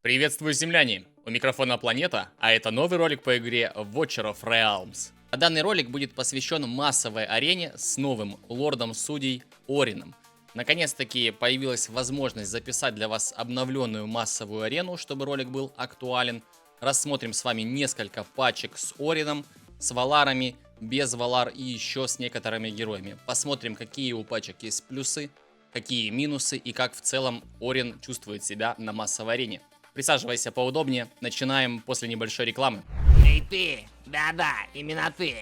Приветствую, земляне! У микрофона Планета, а это новый ролик по игре Watcher of Realms. А данный ролик будет посвящен массовой арене с новым лордом судей Орином. Наконец-таки появилась возможность записать для вас обновленную массовую арену, чтобы ролик был актуален. Рассмотрим с вами несколько пачек с Орином, с валарами, без валар и еще с некоторыми героями. Посмотрим, какие у пачек есть плюсы, какие минусы и как в целом Орин чувствует себя на массовой арене. Присаживайся поудобнее, начинаем после небольшой рекламы. Эй ты! Да-да, именно ты!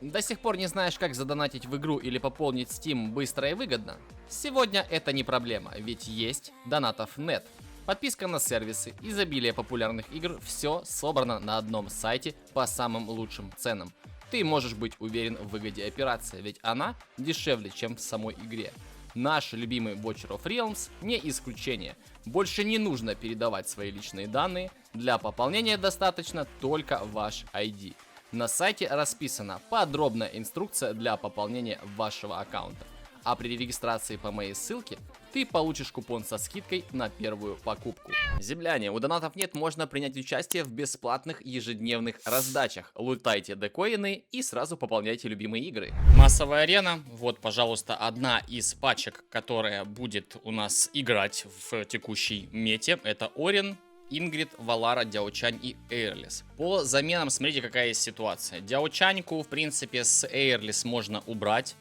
До сих пор не знаешь, как задонатить в игру или пополнить Steam быстро и выгодно? Сегодня это не проблема, ведь есть Donatov.net. Подписка на сервисы, изобилие популярных игр, все собрано на одном сайте по самым лучшим ценам. Ты можешь быть уверен в выгоде операции, ведь она дешевле, чем в самой игре. Наш любимый Watcher of Realms не исключение. Больше не нужно передавать свои личные данные, для пополнения достаточно только ваш ID. На сайте расписана подробная инструкция для пополнения вашего аккаунта. А при регистрации по моей ссылке ты получишь купон со скидкой на первую покупку. Земляне, у донатов нет, можно принять участие в бесплатных ежедневных раздачах. Лутайте декоины и сразу пополняйте любимые игры. Массовая арена. Вот, пожалуйста, одна из пачек, которая будет у нас играть в текущей мете. Это Орин, Ингрид, Валара, Дяочань и Эйрлис. По заменам смотрите, какая есть ситуация. Дяочаньку, в принципе, с Эйрлис можно убрать.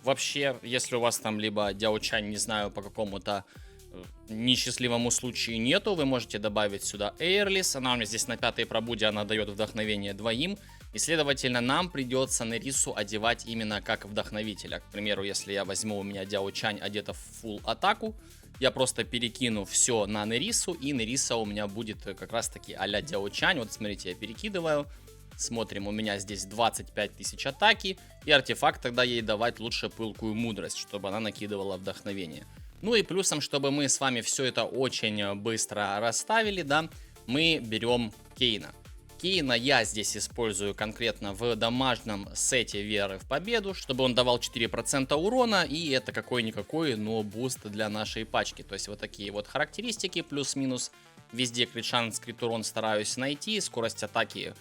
Вообще, если у вас там либо Дяочань, не знаю, по какому-то несчастливому случаю нету, вы можете добавить сюда Эйрлис. Она у меня здесь на 5-й пробуде, она дает вдохновение двоим. И, следовательно, нам придется Нерису одевать именно как вдохновителя. К примеру, если я возьму, у меня Дяочань одета в фулл атаку, я просто перекину все на Нерису, и Нериса у меня будет как раз-таки а-ля Дяочань. Вот смотрите, я перекидываю. Смотрим, у меня здесь 25 тысяч атаки, и артефакт тогда ей давать лучше пылкую мудрость, чтобы она накидывала вдохновение. Ну и плюсом, чтобы мы с вами все это очень быстро расставили, да, мы берем Кейна. Кейна я здесь использую конкретно в дамажном сете веры в победу, чтобы он давал 4% урона, и это какой-никакой, но буст для нашей пачки. То есть вот такие вот характеристики, плюс-минус, везде крит шанс, крит урон стараюсь найти, скорость атаки,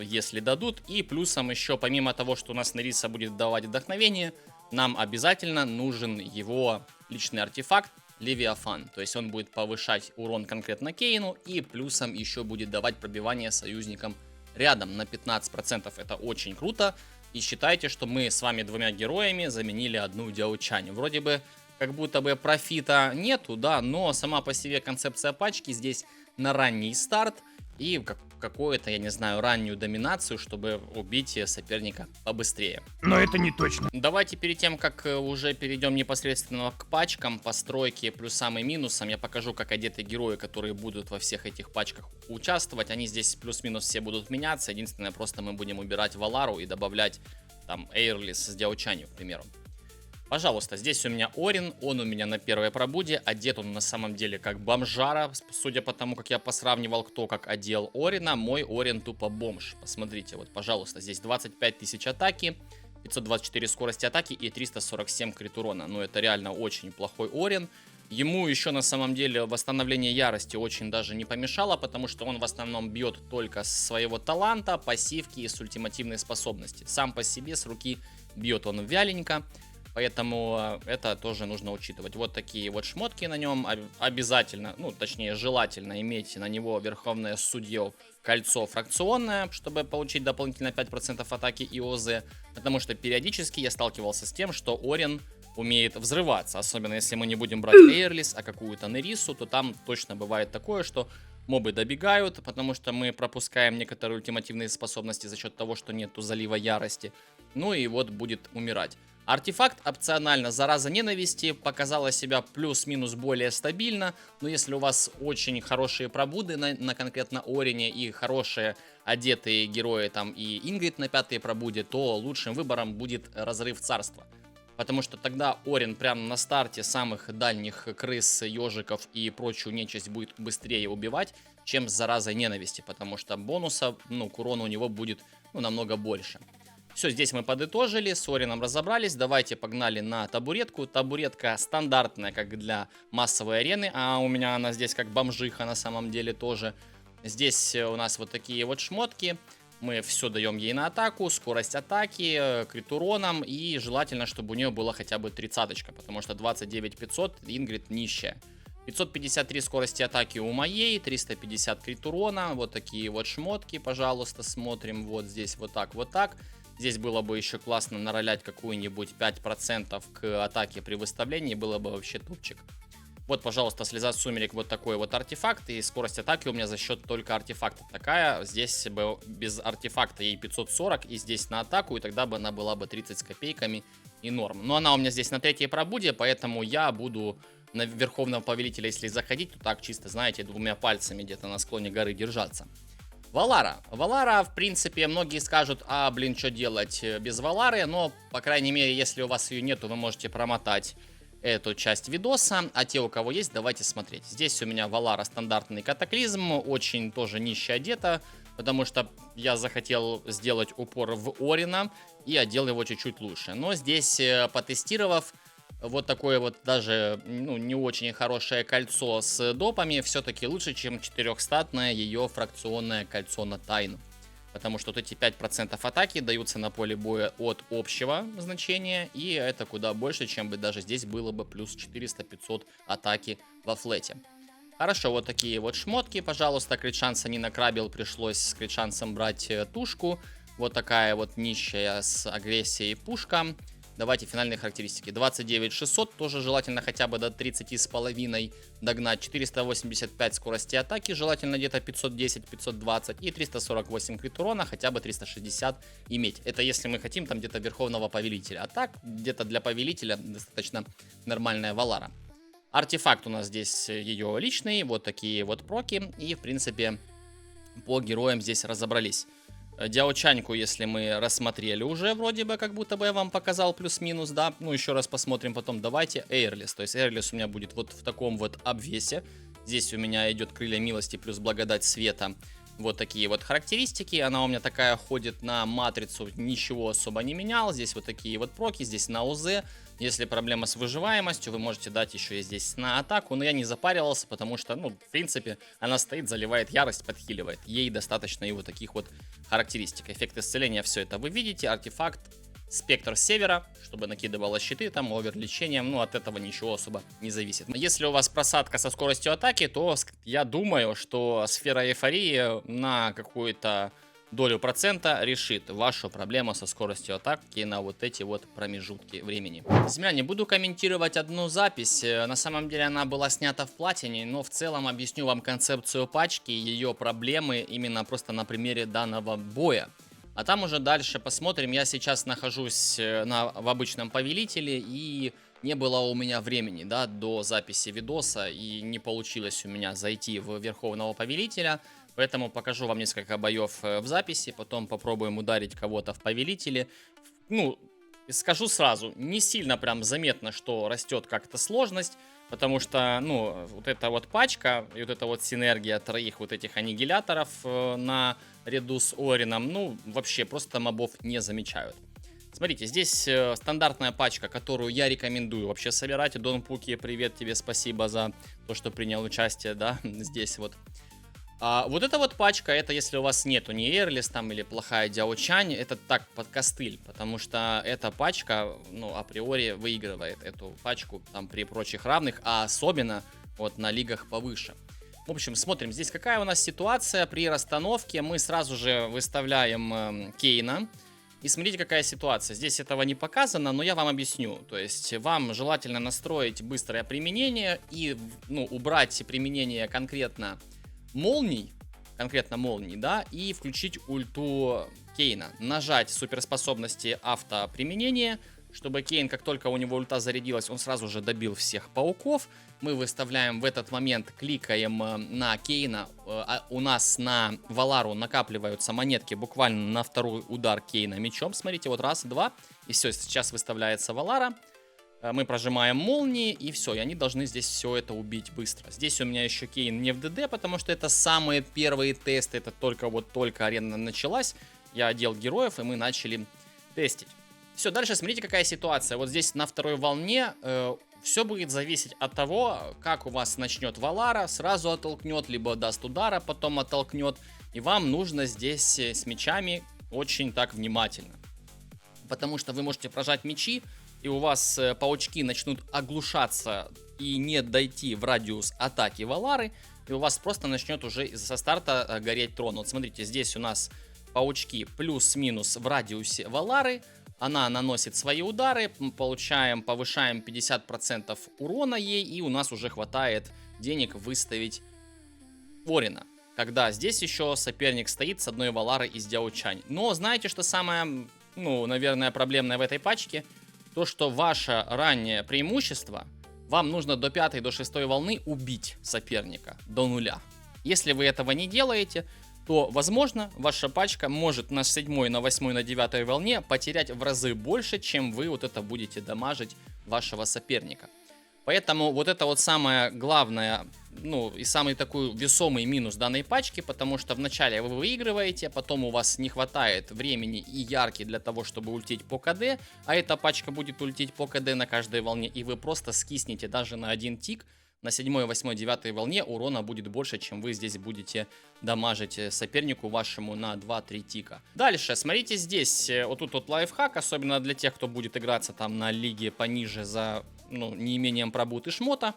если дадут. И плюсом еще, помимо того, что у нас Нериса будет давать вдохновение, нам обязательно нужен его личный артефакт Левиафан. То есть он будет повышать урон конкретно Кейну, и плюсом еще будет давать пробивание союзникам рядом на 15%. Это очень круто. И считайте, что мы с вами двумя героями заменили одну Дяочань. Вроде бы как будто бы профита нету, да, но сама по себе концепция пачки здесь на ранний старт и какую-то, я не знаю, раннюю доминацию, чтобы убить соперника побыстрее. Но это не точно. Давайте перед тем, как уже перейдем непосредственно к пачкам, постройке, плюсам и минусам, я покажу, как одеты герои, которые будут во всех этих пачках участвовать. Они здесь плюс-минус все будут меняться. Единственное, просто мы будем убирать Валару и добавлять там Эйрлис с Дяочанью, к примеру. Пожалуйста, здесь у меня Орин, он у меня на первой пробуде, одет он на самом деле как бомжара, судя по тому, как я посравнивал, кто как одел Орина, мой Орин тупо бомж. Посмотрите, вот, пожалуйста, здесь 25 тысяч атаки, 524 скорости атаки и 347 крит урона. Ну, это реально очень плохой Орин. Ему еще на самом деле восстановление ярости очень даже не помешало, потому что он в основном бьет только с своего таланта, пассивки и с ультимативной способности. Сам по себе с руки бьет он вяленько. Поэтому это тоже нужно учитывать. Вот такие вот шмотки на нем. Обязательно, ну точнее желательно иметь на него верховное судье кольцо фракционное, чтобы получить дополнительно 5% атаки и ОЗ. Потому что периодически я сталкивался с тем, что Орин умеет взрываться. Особенно если мы не будем брать Эйрлис, а какую-то Нерису, то там точно бывает такое, что мобы добегают, потому что мы пропускаем некоторые ультимативные способности за счет того, что нету залива ярости. Ну и вот будет умирать. Артефакт опционально зараза ненависти показала себя плюс-минус более стабильно, но если у вас очень хорошие пробуды на конкретно Орине и хорошие одетые герои там и Ингрид на 5-й пробуде, то лучшим выбором будет разрыв царства. Потому что тогда Орин прямо на старте самых дальних крыс, ежиков и прочую нечисть будет быстрее убивать, чем с заразой ненависти, потому что бонуса, ну, к урону у него будет намного больше. Все, здесь мы подытожили, с Орином разобрались. Давайте погнали на табуретку. Табуретка стандартная, как для массовой арены, а у меня она здесь как бомжиха на самом деле тоже. Здесь у нас вот такие вот шмотки. Мы все даем ей на атаку, скорость атаки, крит уроном, и желательно, чтобы у нее было хотя бы 30-очка, потому что 29 500 Ингрид нищая. 553 скорости атаки у моей, 350 крит урона, вот такие вот шмотки, пожалуйста, смотрим, вот здесь вот так, вот так. Здесь было бы еще классно наролять какую-нибудь 5% к атаке при выставлении, было бы вообще топчик. Вот, пожалуйста, слеза сумерек, вот такой вот артефакт, и скорость атаки у меня за счет только артефакта такая. Здесь бы без артефакта ей 540, и здесь на атаку, и тогда бы она была бы 30 с копейками и норм. Но она у меня здесь на третьей пробуде, поэтому я буду на Верховного Повелителя, если заходить, то так чисто, знаете, двумя пальцами где-то на склоне горы держаться. Валара. Валара, в принципе, многие скажут, блин, что делать без Валары, но, по крайней мере, если у вас ее нету, вы можете промотать эту часть видоса, а те, у кого есть, давайте смотреть. Здесь у меня Валара стандартный катаклизм, очень тоже нище одета, потому что я захотел сделать упор в Орина и одел его чуть-чуть лучше. Но здесь, потестировав, вот такое вот даже, ну, не очень хорошее кольцо с допами все-таки лучше, чем 400-статное ее фракционное кольцо на тайну. Потому что вот эти 5% атаки даются на поле боя от общего значения, и это куда больше, чем бы даже здесь было бы плюс 400-500 атаки во флете. Хорошо, вот такие вот шмотки, пожалуйста. Критшанса не накрабил, пришлось с критшансом брать тушку. Вот такая вот нищая с агрессией пушка. Давайте финальные характеристики. 29 600, тоже желательно хотя бы до 30,5 догнать. 485 скорости атаки, желательно где-то 510-520. И 348 крит урона, хотя бы 360 иметь. Это если мы хотим там где-то Верховного Повелителя. А так, где-то для Повелителя достаточно нормальная Валара. Артефакт у нас здесь ее личный, вот такие вот проки. И, в принципе, по героям здесь разобрались. Дяочаньку, если мы рассмотрели уже, вроде бы, как будто бы я вам показал плюс-минус, да. Ну, еще раз посмотрим потом. Давайте Эйрлис. То есть Эйрлис у меня будет вот в таком вот обвесе. Здесь у меня идет крылья милости плюс благодать света. Вот такие вот характеристики. Она у меня такая ходит на матрицу, ничего особо не менял. Здесь вот такие вот проки, здесь на УЗ. Если проблема с выживаемостью, вы можете дать еще и здесь на атаку. Но я не запаривался, потому что, ну, в принципе, она стоит, заливает ярость, подхиливает. Ей достаточно и вот таких вот характеристик. Эффект исцеления, все это вы видите. Артефакт, спектр севера, чтобы накидывало щиты, там, оверлечением. Ну, от этого ничего особо не зависит. Если у вас просадка со скоростью атаки, то я думаю, что сфера эйфории на какую-то долю процента решит вашу проблему со скоростью атаки на вот эти вот промежутки времени. Земляне, буду комментировать одну запись. На самом деле она была снята в платине, но в целом объясню вам концепцию пачки, ее проблемы именно просто на примере данного боя. А там уже дальше посмотрим. Я сейчас нахожусь в обычном повелителе, и не было у меня времени, да, до записи видоса, и не получилось у меня зайти в Верховного Повелителя. Поэтому покажу вам несколько боев в записи, потом попробуем ударить кого-то в повелителе. Ну, скажу сразу, не сильно прям заметно, что растет как-то сложность, потому что, ну, вот эта вот пачка и вот эта вот синергия троих вот этих аннигиляторов наряду с Орином, ну, вообще просто мобов не замечают. Смотрите, здесь стандартная пачка, которую я рекомендую вообще собирать. Дон Пуки, привет тебе, спасибо за то, что принял участие, да, здесь вот. Вот эта вот пачка, это если у вас нету ни Эйрлис там или плохая Дяочань, это так, под костыль, потому что эта пачка, ну, априори выигрывает эту пачку там при прочих равных, а особенно вот на лигах повыше. В общем, смотрим, здесь какая у нас ситуация при расстановке. Мы сразу же выставляем Кейна. И смотрите, какая ситуация. Здесь этого не показано, но я вам объясню. То есть вам желательно настроить быстрое применение и, ну, убрать применение конкретно молний, да, и включить ульту Кейна. Нажать суперспособности автоприменения, чтобы Кейн, как только у него ульта зарядилась, он сразу же добил всех пауков. Мы выставляем в этот момент, кликаем на Кейна, у нас на Валару накапливаются монетки буквально на второй удар Кейна мечом. Смотрите, вот раз, два, и все, сейчас выставляется Валара. Мы прожимаем молнии, и все, и они должны здесь все это убить быстро. Здесь у меня еще Кейн не в ДД, потому что это самые первые тесты, это только арена началась. Я одел героев, и мы начали тестить. Все, дальше смотрите, какая ситуация. Вот здесь на второй волне все будет зависеть от того, как у вас начнет Валара, сразу оттолкнет, либо даст удара, потом оттолкнет. И вам нужно здесь с мечами очень так внимательно. Потому что вы можете прожать мечи, и у вас паучки начнут оглушаться и не дойти в радиус атаки Валары, и у вас просто начнет уже со старта гореть трон. Вот смотрите, здесь у нас паучки плюс-минус в радиусе Валары. Она наносит свои удары, повышаем 50% урона ей, и у нас уже хватает денег выставить Орина. Когда здесь еще соперник стоит с одной Валарой из Дяочань. Но знаете, что самое, наверное, проблемное в этой пачке? То, что ваше раннее преимущество, вам нужно до 5-й, до 6-й волны убить соперника до нуля. Если вы этого не делаете, то, возможно, ваша пачка может на 7-й, на 8-й, на 9-й волне потерять в разы больше, чем вы вот это будете дамажить вашего соперника. Поэтому вот это вот самое главное, и самый такой весомый минус данной пачки, потому что вначале вы выигрываете, потом у вас не хватает времени и ярки для того, чтобы ультить по КД, а эта пачка будет ультить по КД на каждой волне, и вы просто скиснете даже на один тик. На 7-й, 8-й, 9-й волне урона будет больше, чем вы здесь будете дамажить сопернику вашему на 2-3 тика. Дальше, смотрите здесь, вот тут вот лайфхак, особенно для тех, кто будет играться там на лиге пониже за неимением пробут и шмота.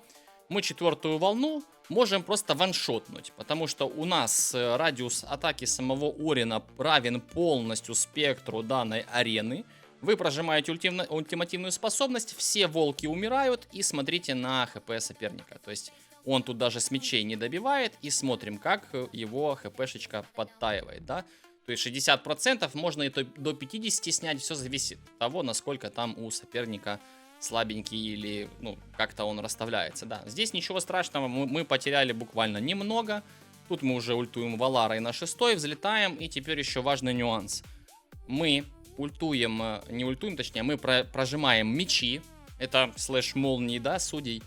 Мы 4-ю волну можем просто ваншотнуть, потому что у нас радиус атаки самого Орина равен полностью спектру данной арены. Вы прожимаете ультимативную способность, все волки умирают, и смотрите на хп соперника. То есть он тут даже с мечей не добивает, и смотрим, как его хпшечка подтаивает, да. То есть 60% можно и до 50 снять, все зависит от того, насколько там у соперника слабенький или, как-то он расставляется, да. Здесь ничего страшного, мы потеряли буквально немного. Тут мы уже ультуем Валарой на 6-й, взлетаем, и теперь еще важный нюанс. Мы мы прожимаем мечи, это слэш молнии, да, судей,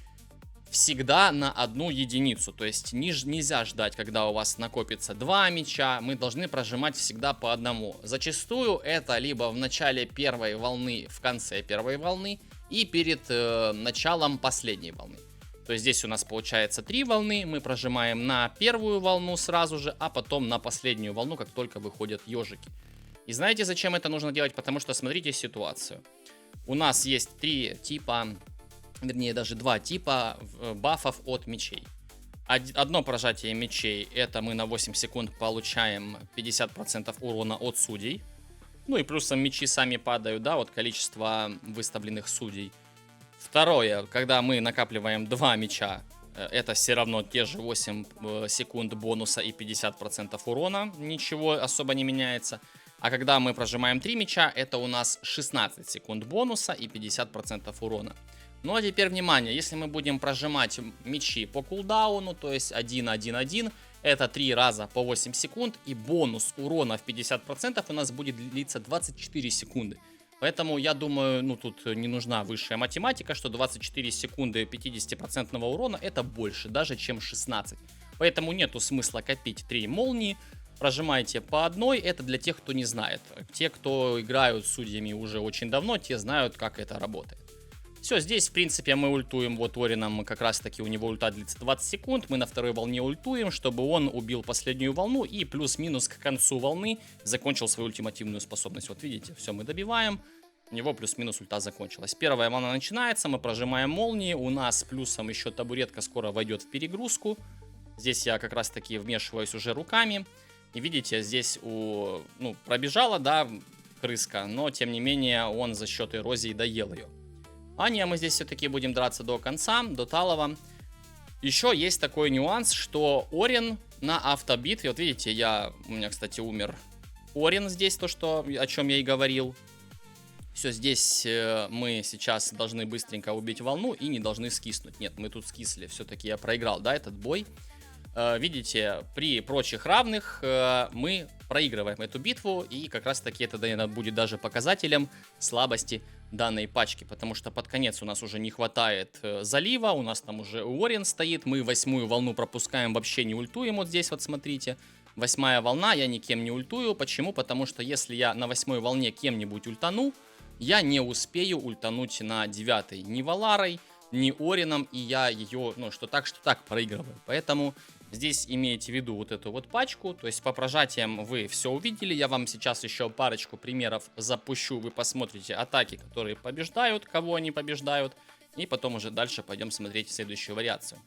всегда на 1 единицу. То есть нельзя ждать, когда у вас накопится 2 меча, мы должны прожимать всегда по одному. Зачастую это либо в начале первой волны, в конце первой волны, и перед началом последней волны. То есть здесь у нас получается 3 волны, мы прожимаем на первую волну сразу же, а потом на последнюю волну, как только выходят ежики. И знаете, зачем это нужно делать? Потому что смотрите ситуацию. У нас есть 3 типа, вернее даже 2 типа бафов от мечей. Одно прожатие мечей, это мы на 8 секунд получаем 50% урона от судей. И плюсом мечи сами падают, да, от количества выставленных судей. Второе, когда мы накапливаем 2 меча, это все равно те же 8 секунд бонуса и 50% урона, ничего особо не меняется. А когда мы прожимаем 3 меча, это у нас 16 секунд бонуса и 50% урона. Ну а теперь внимание, если мы будем прожимать мечи по кулдауну, то есть 1-1-1, это 3 раза по 8 секунд, и бонус урона в 50% у нас будет длиться 24 секунды. Поэтому я думаю, тут не нужна высшая математика, что 24 секунды 50% урона это больше даже, чем 16. Поэтому нету смысла копить 3 молнии. Прожимайте по одной, это для тех, кто не знает. Те, кто играют с судьями уже очень давно, те знают, как это работает. Все, здесь, в принципе, мы ультуем вот Орином, как раз таки у него ульта длится 20 секунд, мы на второй волне ультуем, чтобы он убил последнюю волну и плюс-минус к концу волны закончил свою ультимативную способность. Вот видите, все, мы добиваем, у него плюс-минус ульта закончилась. Первая волна начинается, мы прожимаем молнии, у нас плюсом еще табуретка скоро войдет в перегрузку. Здесь я как раз таки вмешиваюсь уже руками. И видите, здесь пробежала, да, крыска, но тем не менее он за счет эрозии доел ее. А мы здесь все-таки будем драться до конца, до Талова. Еще есть такой нюанс, что Орин на автобитве, вот видите, у меня, кстати, умер Орин здесь, о чем я и говорил. Все, здесь мы сейчас должны быстренько убить волну и не должны скиснуть. Нет, мы тут скисли, все-таки я проиграл, да, этот бой. Видите, при прочих равных мы проигрываем эту битву, и как раз таки это, наверное, будет даже показателем слабости данной пачки, потому что под конец у нас уже не хватает залива, у нас там уже Орин стоит, мы 8-ю волну пропускаем, вообще не ультуем, вот здесь вот смотрите, 8-я волна, я никем не ультую. Почему? Потому что если я на 8-й волне кем-нибудь ультану, я не успею ультануть на 9-й ни Валарой, ни Орином, и я ее, ну, что так проигрываю. Поэтому здесь имейте в виду вот эту вот пачку. То есть по прожатиям вы все увидели. Я вам сейчас еще парочку примеров запущу. Вы посмотрите атаки, которые побеждают, кого они побеждают. И потом уже дальше пойдем смотреть следующую вариацию.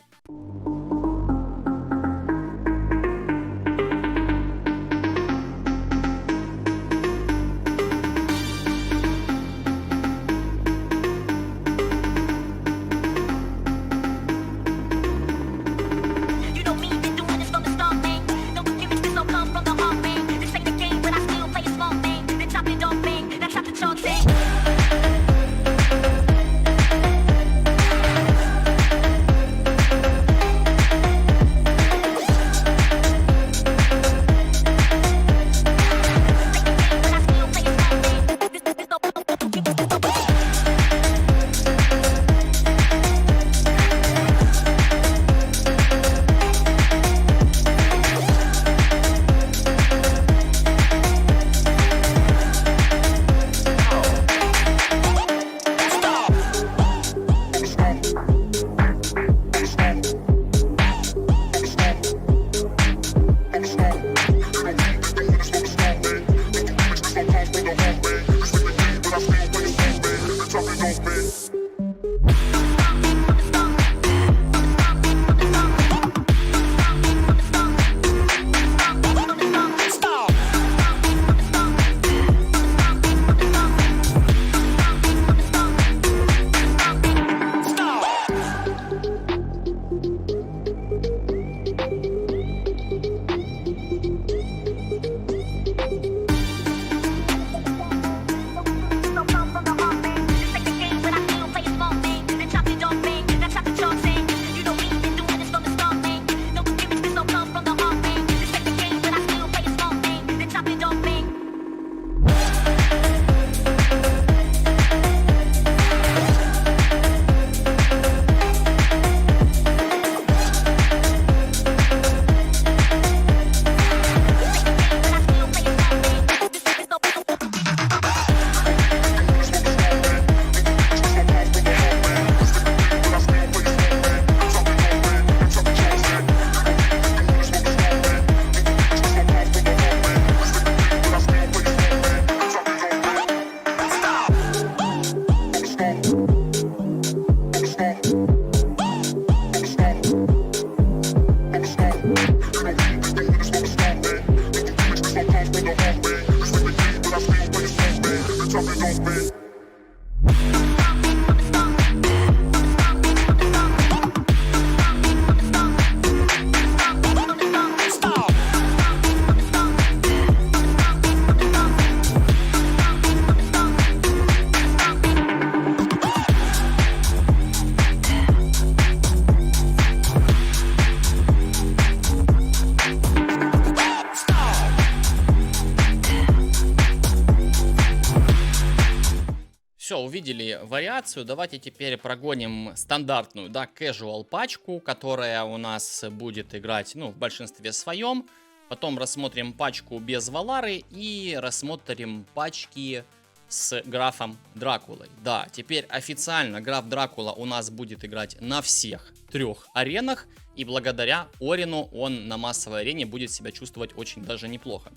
Все, увидели вариацию. Давайте теперь прогоним стандартную, да, casual пачку, которая у нас будет играть, ну, в большинстве своем. Потом рассмотрим пачку без Валары и рассмотрим пачки с графом Дракулой. Да, теперь официально граф Дракула у нас будет играть на всех 3 аренах. И благодаря Орину он на массовой арене будет себя чувствовать очень даже неплохо.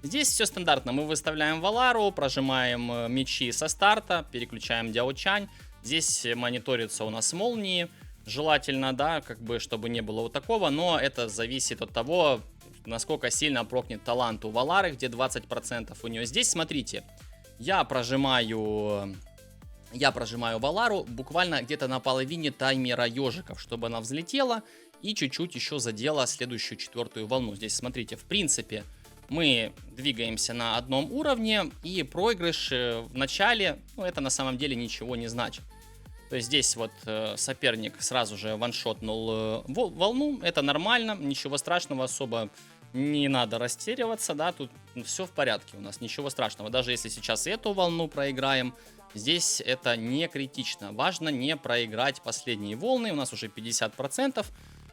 Здесь все стандартно. Мы выставляем Валару, прожимаем мечи со старта, переключаем Дяочань. Здесь мониторится у нас молнии. Желательно, да, как бы, чтобы не было вот такого. Но это зависит от того, насколько сильно прокнет талант у Валары, где 20% у нее. Здесь, смотрите, я прожимаю Валару буквально где-то на половине таймера ежиков, чтобы она взлетела и чуть-чуть еще задела следующую 4-ю волну. Здесь, смотрите, в принципе, мы двигаемся на одном уровне, и проигрыш в начале, ну, это на самом деле ничего не значит. То есть здесь вот соперник сразу же ваншотнул волну, это нормально, ничего страшного, особо не надо растериваться, да, тут все в порядке у нас, ничего страшного. Даже если сейчас эту волну проиграем, здесь это не критично. Важно не проиграть последние волны, у нас уже 50%.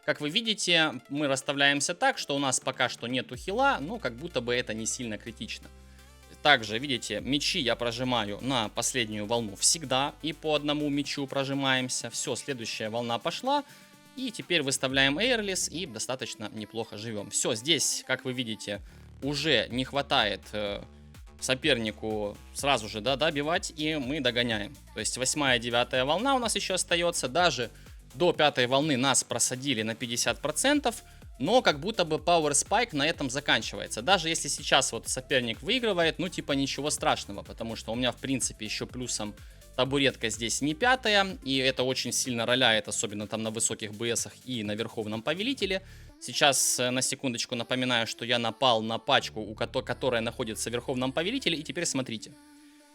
Как вы видите, мы расставляемся так, что у нас пока что нету хила, но как будто бы это не сильно критично. Также, видите, мечи я прожимаю на последнюю волну всегда, и по одному мечу прожимаемся. Все, следующая волна пошла, и теперь выставляем эйрлис, и достаточно неплохо живем. Все, здесь, как вы видите, уже не хватает сопернику сразу же добивать, и мы догоняем. То есть 8-я, 9-я волна у нас еще остается, даже до 5-й волны нас просадили на 50%, но как будто бы Power Spike на этом заканчивается. Даже если сейчас вот соперник выигрывает, ну типа ничего страшного, потому что у меня в принципе еще плюсом табуретка здесь не 5-я, и это очень сильно роляет, особенно там на высоких БСах и на Верховном Повелителе. Сейчас на секундочку напоминаю, что я напал на пачку, которая находится в Верховном Повелителе, и теперь смотрите.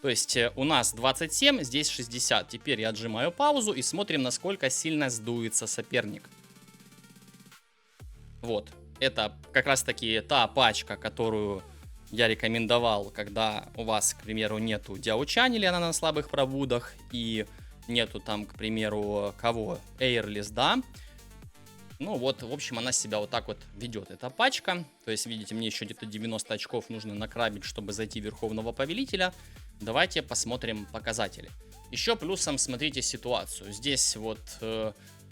То есть у нас 27, здесь 60. Теперь я отжимаю паузу и смотрим, насколько сильно сдуется соперник. Вот, это как раз таки та пачка, которую я рекомендовал, когда у вас, к примеру, нету Диаучан или она на слабых пробудах, и нету там, к примеру, кого? Эйрлис, да? Ну вот, в общем, она себя вот так вот ведет, эта пачка. То есть, видите, мне еще где-то 90 очков нужно накрабить, чтобы зайти в Верховного Повелителя. Давайте посмотрим показатели. Еще плюсом смотрите ситуацию. Здесь вот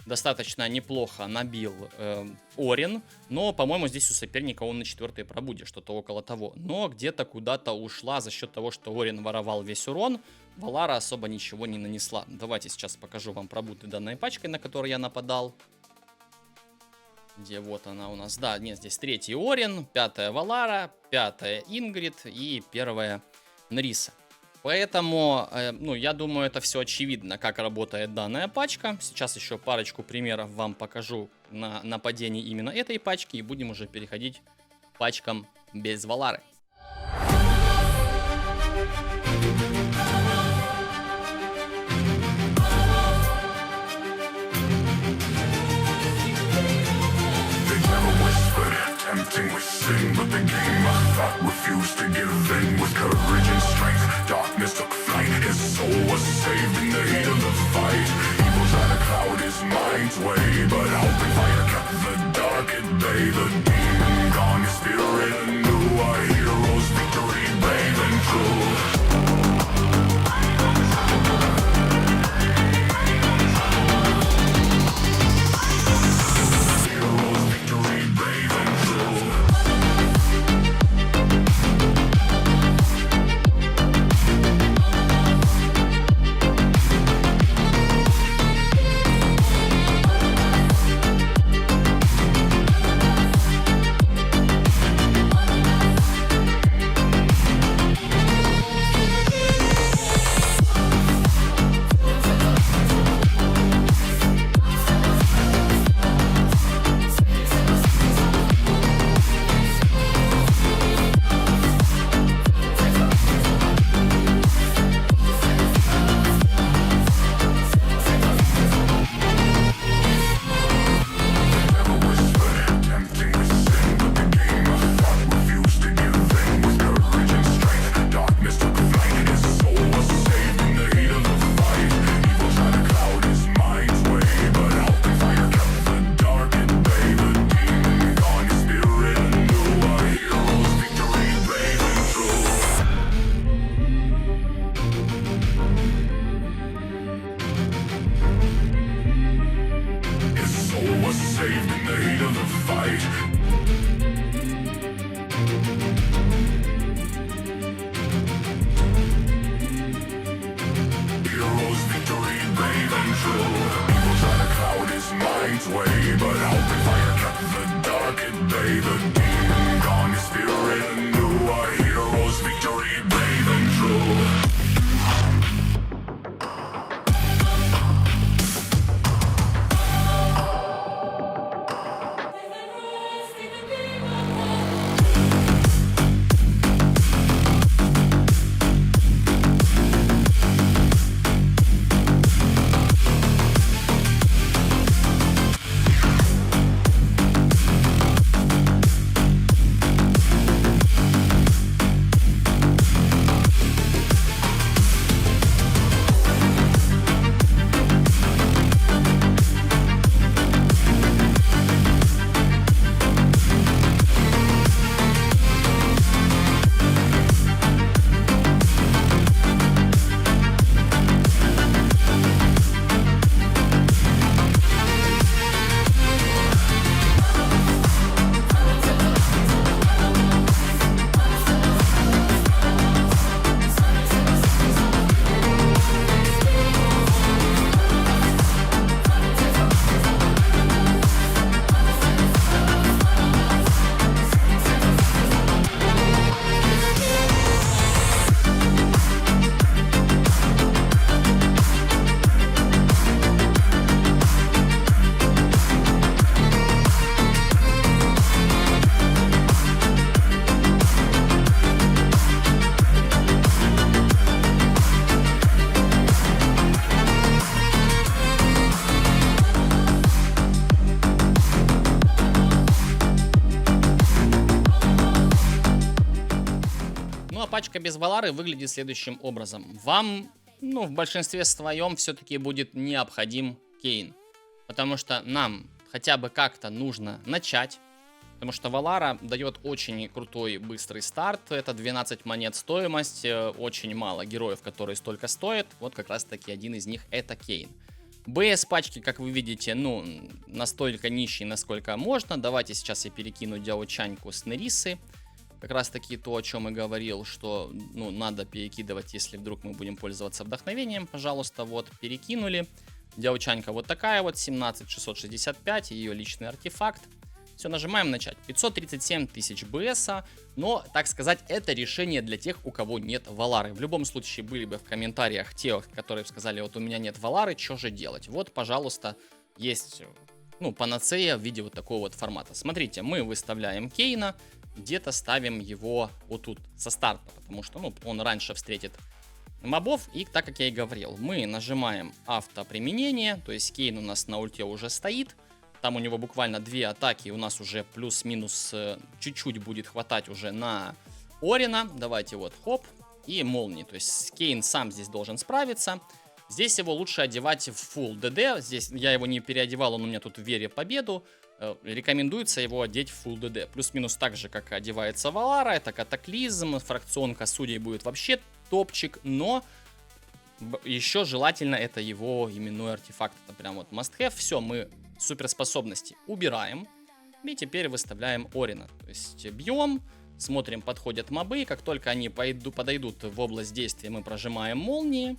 достаточно неплохо набил Орин, но, по-моему, здесь у соперника он на 4-й пробуде, что-то около того. Но где-то куда-то ушла за счет того, что Орин воровал весь урон. Валара особо ничего не нанесла. Давайте сейчас покажу вам пробуды данной пачкой, на которой я нападал. Где вот она у нас? Да, нет, здесь 3-й Орин, 5-я Валара, 5-я Ингрид и 1-я Нриса. Поэтому, ну, я думаю, это все очевидно, как работает данная пачка. Сейчас еще парочку примеров вам покажу на нападении именно этой пачки, и будем уже переходить к пачкам без Валары. Tempting with sin, but the game I thought refused to give in. With courage and strength, darkness took flight. His soul was saved in the heat of the fight. Evil tried to cloud his mind's way, but open fire kept the dark at bay. The demon gone, his spirit anew. Our hero's victory, brave and true. пачка без Валары выглядит следующим образом. Вам, ну, в большинстве своем все-таки будет необходим Кейн. Потому что нам хотя бы как-то нужно начать. Потому что Валара дает очень крутой быстрый старт. Это 12 монет стоимость. Очень мало героев, которые столько стоят. Вот как раз таки один из них это Кейн. БС пачки, как вы видите, ну, настолько нищий, насколько можно. Давайте сейчас я перекину Дяочаньку с Нерисы. Как раз таки то, о чем и говорил, что, ну, надо перекидывать, если вдруг мы будем пользоваться вдохновением. Пожалуйста, вот, перекинули. Дяочанька вот такая вот, 17665, ее личный артефакт. Все, нажимаем начать. 537 тысяч БСа, но, так сказать, это решение для тех, у кого нет Валары. В любом случае, были бы в комментариях те, которые сказали, вот у меня нет Валары, что же делать? Вот, пожалуйста, есть, ну, панацея в виде вот такого вот формата. Смотрите, мы выставляем Кейна, где-то ставим его вот тут со старта, потому что, ну, он раньше встретит мобов, и так как я и говорил, мы нажимаем автоприменение, то есть Кейн у нас на ульте уже стоит. Там у него буквально 2 атаки, у нас уже плюс-минус чуть-чуть будет хватать уже на Орина. Давайте вот, хоп, и молнии. То есть Кейн сам здесь должен справиться. Здесь его лучше одевать в full ДД. Здесь я его не переодевал, он у меня тут в вере победу. Рекомендуется его одеть в full ДД. Плюс-минус так же, как одевается Валара. Это катаклизм, фракционка судей будет вообще топчик, но... Еще желательно это его именной артефакт. Это прям вот must have. Все, мы суперспособности убираем. И теперь выставляем Орина. То есть бьем, смотрим, подходят мобы. Как только они подойдут в область действия, мы прожимаем молнии.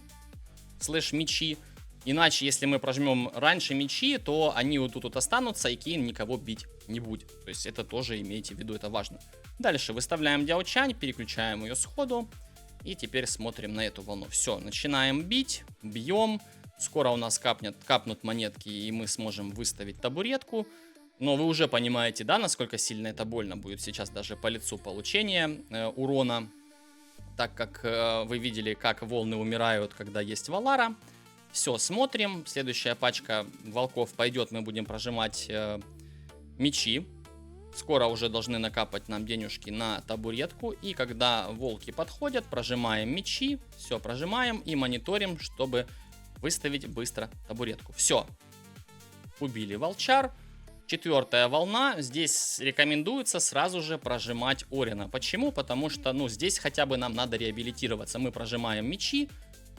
Слэш мечи. Иначе, если мы прожмем раньше мечи, то они вот тут останутся, и Кейн никого бить не будет. То есть это тоже имейте в виду, это важно. Дальше выставляем Дяочань, переключаем ее сходу. И теперь смотрим на эту волну. Все, начинаем бить, бьем. Скоро у нас капнут монетки, и мы сможем выставить табуретку. Но вы уже понимаете, да, насколько сильно это больно будет сейчас даже по лицу получения урона. Так как вы видели, как волны умирают, когда есть Валара. Все, смотрим. Следующая пачка волков пойдет, мы будем прожимать мечи. Скоро уже должны накапать нам денежки на табуретку. И когда волки подходят, прожимаем мечи. Все, прожимаем и мониторим, чтобы выставить быстро табуретку. Все. Убили волчар. 4-я волна. Здесь рекомендуется сразу же прожимать Орина. Почему? Потому что, ну, здесь хотя бы нам надо реабилитироваться. Мы прожимаем мечи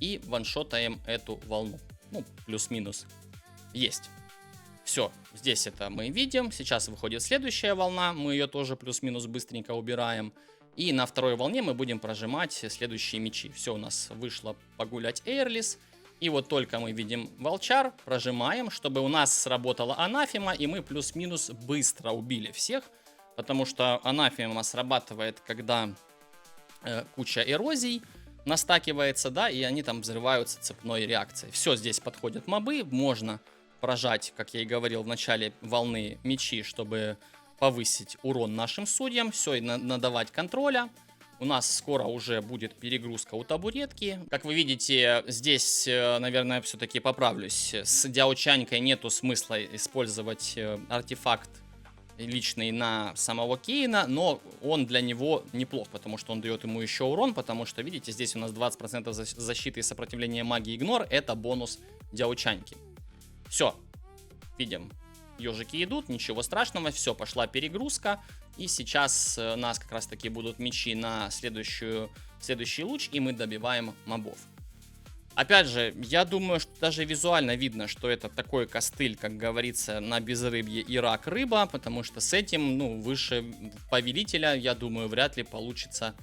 и ваншотаем эту волну. Ну, плюс-минус. Есть. Все, здесь это мы видим. Сейчас выходит следующая волна. Мы ее тоже плюс-минус быстренько убираем. И на второй волне мы будем прожимать следующие мечи. Все, у нас вышло погулять Эйрлис. И вот только мы видим волчар, прожимаем, чтобы у нас сработала анафема. И мы плюс-минус быстро убили всех. Потому что анафема срабатывает, когда куча эрозий настакивается, да, и они там взрываются цепной реакцией. Все, здесь подходят мобы, можно прожать, как я и говорил в начале волны, мечи, чтобы повысить урон нашим судьям. Все, и надавать контроля. У нас скоро уже будет перегрузка у табуретки. Как вы видите, здесь, наверное, все-таки поправлюсь. С Дяочанькой нету смысла использовать артефакт личный на самого Кейна, но он для него неплох, потому что он дает ему еще урон, потому что, видите, здесь у нас 20% защиты и сопротивления магии игнор, это бонус Дяочаньки. Все, видим, ежики идут, ничего страшного, все, пошла перегрузка, и сейчас у нас как раз таки будут мечи на следующий луч, и мы добиваем мобов. Опять же, я думаю, что даже визуально видно, что это такой костыль, как говорится, на безрыбье и рак рыба, потому что с этим, ну, выше повелителя, я думаю, вряд ли получится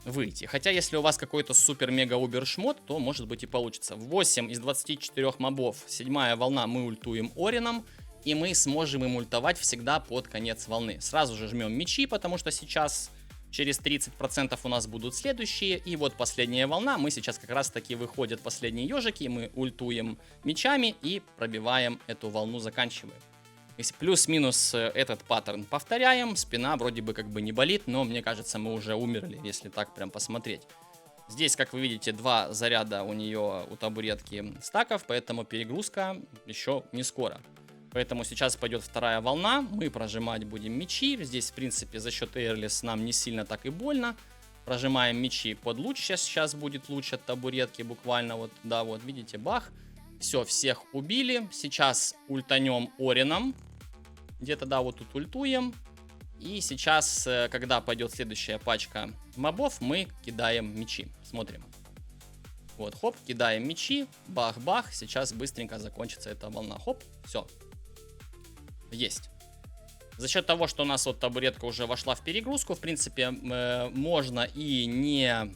выйти. Хотя, если у вас какой-то супер-мега-убер шмот, то, может быть, и получится. 8 из 24 мобов, 7-я волна, мы ультуем Орином, и мы сможем им ультовать всегда под конец волны. Сразу же жмем мечи, потому что сейчас через 30% у нас будут следующие. И вот последняя волна, мы сейчас как раз таки выходят последние ежики, мы ультуем мечами и пробиваем эту волну, заканчиваем. Если плюс-минус этот паттерн повторяем, спина вроде бы как бы не болит, но мне кажется, мы уже умерли, если так прям посмотреть. Здесь, как вы видите, 2 заряда у нее, у табуретки стаков, поэтому перегрузка еще не скоро. Поэтому сейчас пойдет 2-я волна, мы прожимать будем мечи. Здесь, в принципе, за счет Эйрлис нам не сильно так и больно. Прожимаем мечи под луч. Сейчас будет луч от табуретки буквально. Вот, да, вот, видите, бах. Все, всех убили. Сейчас ультанем Орином. Где-то, да, вот тут ультуем. И сейчас, когда пойдет следующая пачка мобов, мы кидаем мечи. Смотрим. Вот, хоп, кидаем мечи. Бах-бах. Сейчас быстренько закончится эта волна. Хоп, все. Есть. За счет того, что у нас вот табуретка уже вошла в перегрузку, в принципе, можно и не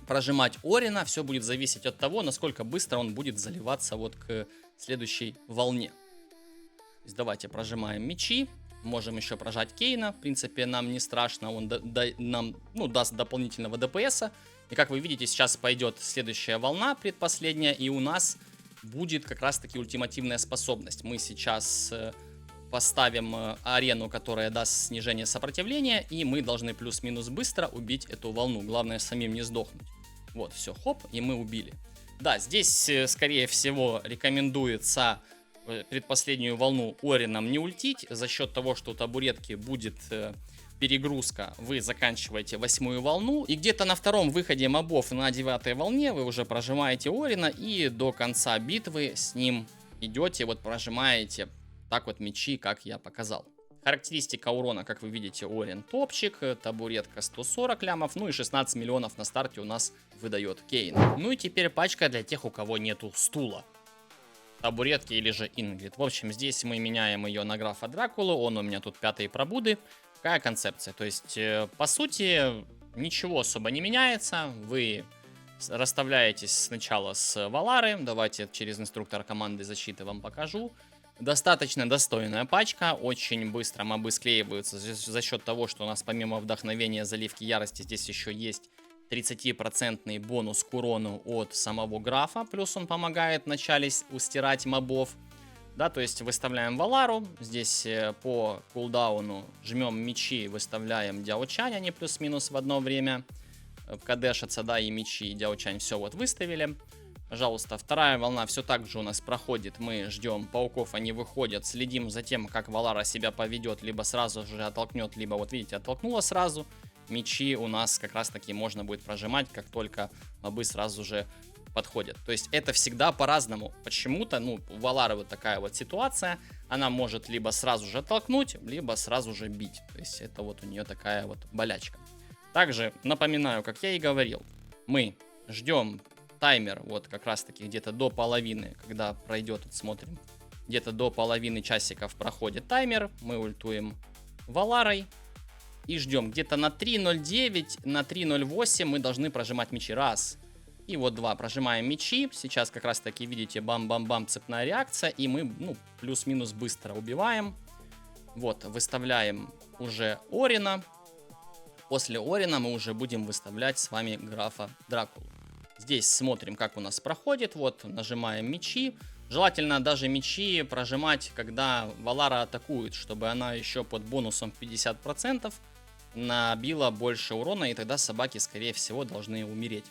прожимать Орина. Все будет зависеть от того, насколько быстро он будет заливаться вот к следующей волне. То есть давайте прожимаем мечи. Можем еще прожать Кейна. В принципе, нам не страшно. Он нам даст дополнительного ДПСа. И как вы видите, сейчас пойдет следующая волна, предпоследняя. И у нас будет как раз-таки ультимативная способность. Мы сейчас поставим арену, которая даст снижение сопротивления, и мы должны плюс-минус быстро убить эту волну. Главное, самим не сдохнуть. Вот, все, хоп, и мы убили. Да, здесь, скорее всего, рекомендуется предпоследнюю волну Орином не ультить. За счет того, что у табуретки будет перегрузка, вы заканчиваете 8-ю волну. И где-то на втором выходе мобов на 9-й волне вы уже прожимаете Орина, и до конца битвы с ним идете, вот прожимаете так вот мечи, как я показал. Характеристика урона, как вы видите, Орин топчик, табуретка 140 лямов, ну и 16 миллионов на старте у нас выдает Кейн. Ну и теперь пачка для тех, у кого нету стула, табуретки или же Ингрид. В общем, здесь мы меняем ее на графа Дракулу, он у меня тут 5-й пробуды. Какая концепция? То есть, по сути, ничего особо не меняется, вы расставляетесь сначала с Валары, давайте через инструктор команды защиты вам покажу. Достаточно достойная пачка, очень быстро мобы склеиваются за счет того, что у нас помимо вдохновения заливки ярости здесь еще есть 30% бонус к урону от самого графа, плюс он помогает вначале устирать мобов. Да, то есть выставляем Валару, здесь по кулдауну жмем мечи, выставляем Дяочань, они плюс-минус в одно время кадешатся, да, и мечи, и Дяочань, все вот выставили. Пожалуйста, вторая волна все так же у нас проходит. Мы ждем пауков, они выходят. Следим за тем, как Валара себя поведет. Либо сразу же оттолкнет, либо, вот видите, оттолкнула сразу. Мечи у нас как раз таки можно будет прожимать, как только мобы сразу же подходят. То есть это всегда по-разному. Почему-то, ну, у Валары вот такая вот ситуация. Она может либо сразу же оттолкнуть, либо сразу же бить. То есть это вот у нее такая вот болячка. Также напоминаю, как я и говорил, мы ждем таймер, вот как раз таки где-то до половины, когда пройдет, вот смотрим, где-то до половины часиков проходит таймер, мы ультуем Валарой и ждем. Где-то на 3.09, на 3.08 мы должны прожимать мечи. Раз. И вот два. Прожимаем мечи. Сейчас как раз таки, видите, бам-бам-бам, цепная реакция. И мы, ну, плюс-минус быстро убиваем. Вот, выставляем уже Орина. После Орина мы уже будем выставлять с вами графа Дракулу. Здесь смотрим, как у нас проходит. Вот, нажимаем мечи. Желательно даже мечи прожимать, когда Валара атакует, чтобы она еще под бонусом 50% набила больше урона, и тогда собаки, скорее всего, должны умереть.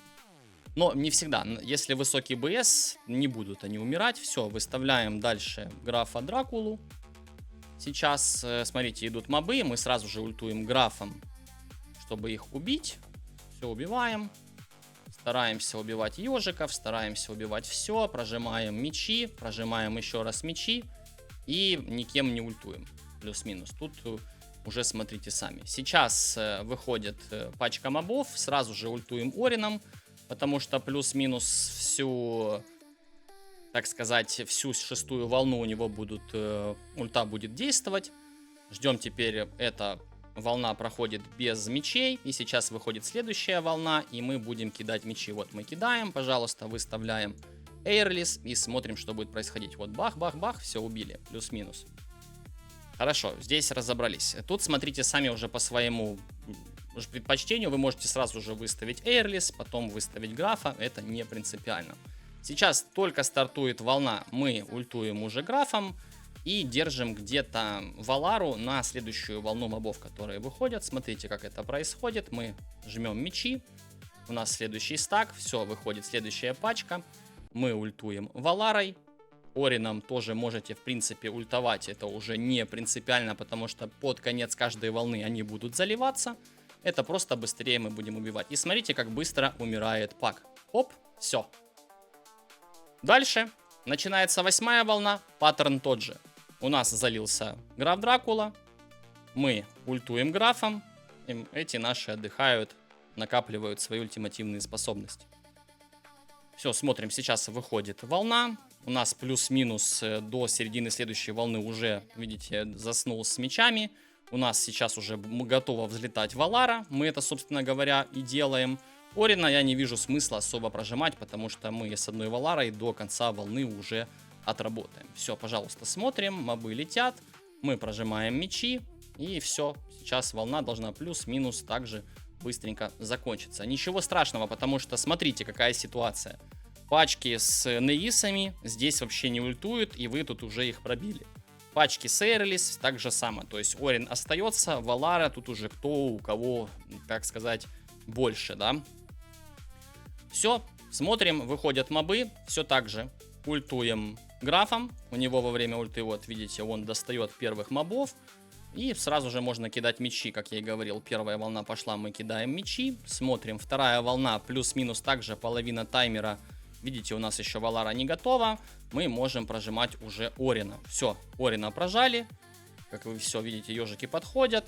Но не всегда. Если высокий БС, не будут они умирать. Все, выставляем дальше графа Дракулу. Сейчас, смотрите, идут мобы. Мы сразу же ультуем графом, чтобы их убить. Все, убиваем. Стараемся убивать ежиков, стараемся убивать все. Прожимаем мечи, прожимаем еще раз мечи. И никем не ультуем. Плюс-минус. Тут уже смотрите сами. Сейчас выходит пачка мобов. Сразу же ультуем Орином. Потому что плюс-минус всю, так сказать, всю шестую волну у него ульта будет действовать. Ждем теперь, эта волна проходит без мечей. И сейчас выходит следующая волна, и мы будем кидать мечи. Вот мы кидаем, пожалуйста, выставляем эйрлис и смотрим, что будет происходить. Вот бах-бах-бах, все убили, плюс-минус. Хорошо, здесь разобрались. Тут смотрите сами уже по своему предпочтению. Вы можете сразу же выставить эйрлис, потом выставить графа, это не принципиально. Сейчас только стартует волна, мы ультуем уже графом и держим где-то Валару на следующую волну мобов, которые выходят. Смотрите, как это происходит. Мы жмем мечи, у нас следующий стак, все, выходит следующая пачка. Мы ультуем Валарой. Орином тоже можете, в принципе, ультовать, это уже не принципиально, потому что под конец каждой волны они будут заливаться. это просто быстрее мы будем убивать. И смотрите, как быстро умирает пак. Оп, все. Дальше начинается 8-я волна, паттерн тот же. У нас залился граф Дракула, мы ультуем графом, и эти наши отдыхают, накапливают свои ультимативные способности. Все, смотрим, сейчас выходит волна. У нас плюс-минус до середины следующей волны уже, видите, заснул с мечами. У нас сейчас уже готова взлетать Валара. Мы это, собственно говоря, и делаем. Орина я не вижу смысла особо прожимать, потому что мы с одной Валарой до конца волны уже отработаем. Все, пожалуйста, смотрим. Мобы летят. Мы прожимаем мечи. И все. Сейчас волна должна плюс-минус также быстренько закончится. Ничего страшного, потому что смотрите, какая ситуация. Пачки с неисами здесь вообще не ультуют, и вы тут уже их пробили. Пачки с Эйрлис так же само. То есть Орин остается, Валара тут уже кто у кого, так сказать, больше, да. Все, смотрим, выходят мобы, все так же. Ультуем графом, у него во время ульты, вот видите, он достает первых мобов. И сразу же можно кидать мечи, как я и говорил. Первая волна пошла, мы кидаем мечи. Смотрим, вторая волна, плюс-минус также половина таймера. Видите, у нас еще Валара не готова. Мы можем прожимать уже Орина. Все, Орина прожали. Как вы все видите, ежики подходят.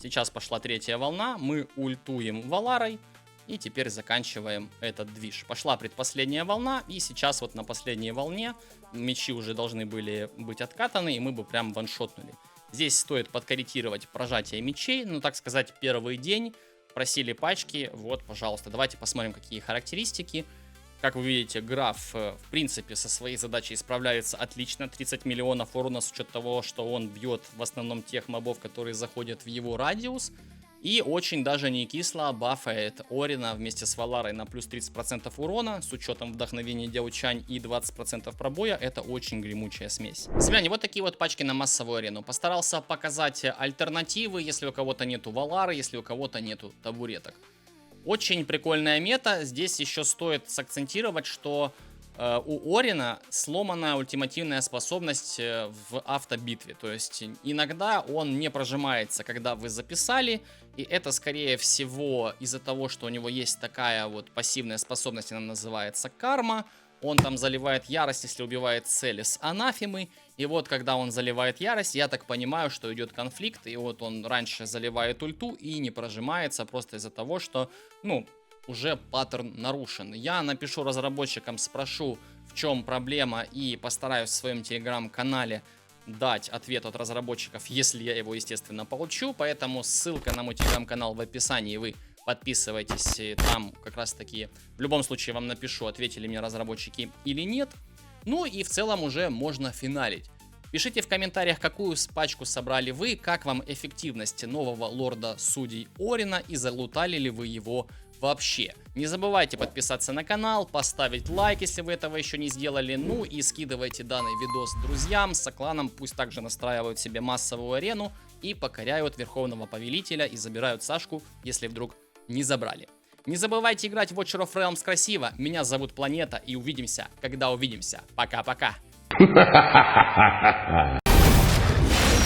Сейчас пошла третья волна. Мы ультуем Валарой. И теперь заканчиваем этот движ. Пошла предпоследняя волна. И сейчас вот на последней волне мечи уже должны были быть откатаны. И мы бы прям ваншотнули. Здесь стоит подкорректировать прожатие мечей, ну так сказать, первый день. Просили пачки, вот, пожалуйста, давайте посмотрим, какие характеристики. Как вы видите, граф, в принципе, со своей задачей справляется отлично. 30 миллионов урона с учетом того, что он бьет в основном тех мобов, которые заходят в его радиус. И очень даже не кисло бафает Орина вместе с Валарой на плюс 30% урона. С учетом вдохновения Дяучань и 20% пробоя. Это очень гремучая смесь. Земляне, вот такие вот пачки на массовую арену. Постарался показать альтернативы, если у кого-то нету Валары, если у кого-то нету табуреток. Очень прикольная мета. Здесь еще стоит сакцентировать, что у Орина сломанная ультимативная способность в автобитве. То есть иногда он не прожимается, когда вы записали. И это, скорее всего, из-за того, что у него есть такая вот пассивная способность, она называется карма. Он там заливает ярость, если убивает цели с анафемы. И вот, когда он заливает ярость, я так понимаю, что идет конфликт. И вот он раньше заливает ульту и не прожимается просто из-за того, что, ну, уже паттерн нарушен. Я напишу разработчикам, спрошу, в чем проблема, и постараюсь в своем телеграм-канале дать ответ от разработчиков, если я его, естественно, получу. Поэтому ссылка на мой телеграм-канал в описании, вы подписывайтесь, там как раз таки в любом случае вам напишу, ответили мне разработчики или нет. Ну и в целом уже можно финалить. Пишите в комментариях, какую пачку собрали вы, как вам эффективность нового лорда судей Орина и залутали ли вы его вообще. Не забывайте подписаться на канал, поставить лайк, если вы этого еще не сделали. Ну и скидывайте данный видос друзьям, сокланам, пусть также настраивают себе массовую арену и покоряют Верховного Повелителя и забирают Сашку, если вдруг не забрали. Не забывайте играть в Watcher of Realms красиво. Меня зовут Планета, и увидимся, когда увидимся. Пока-пока.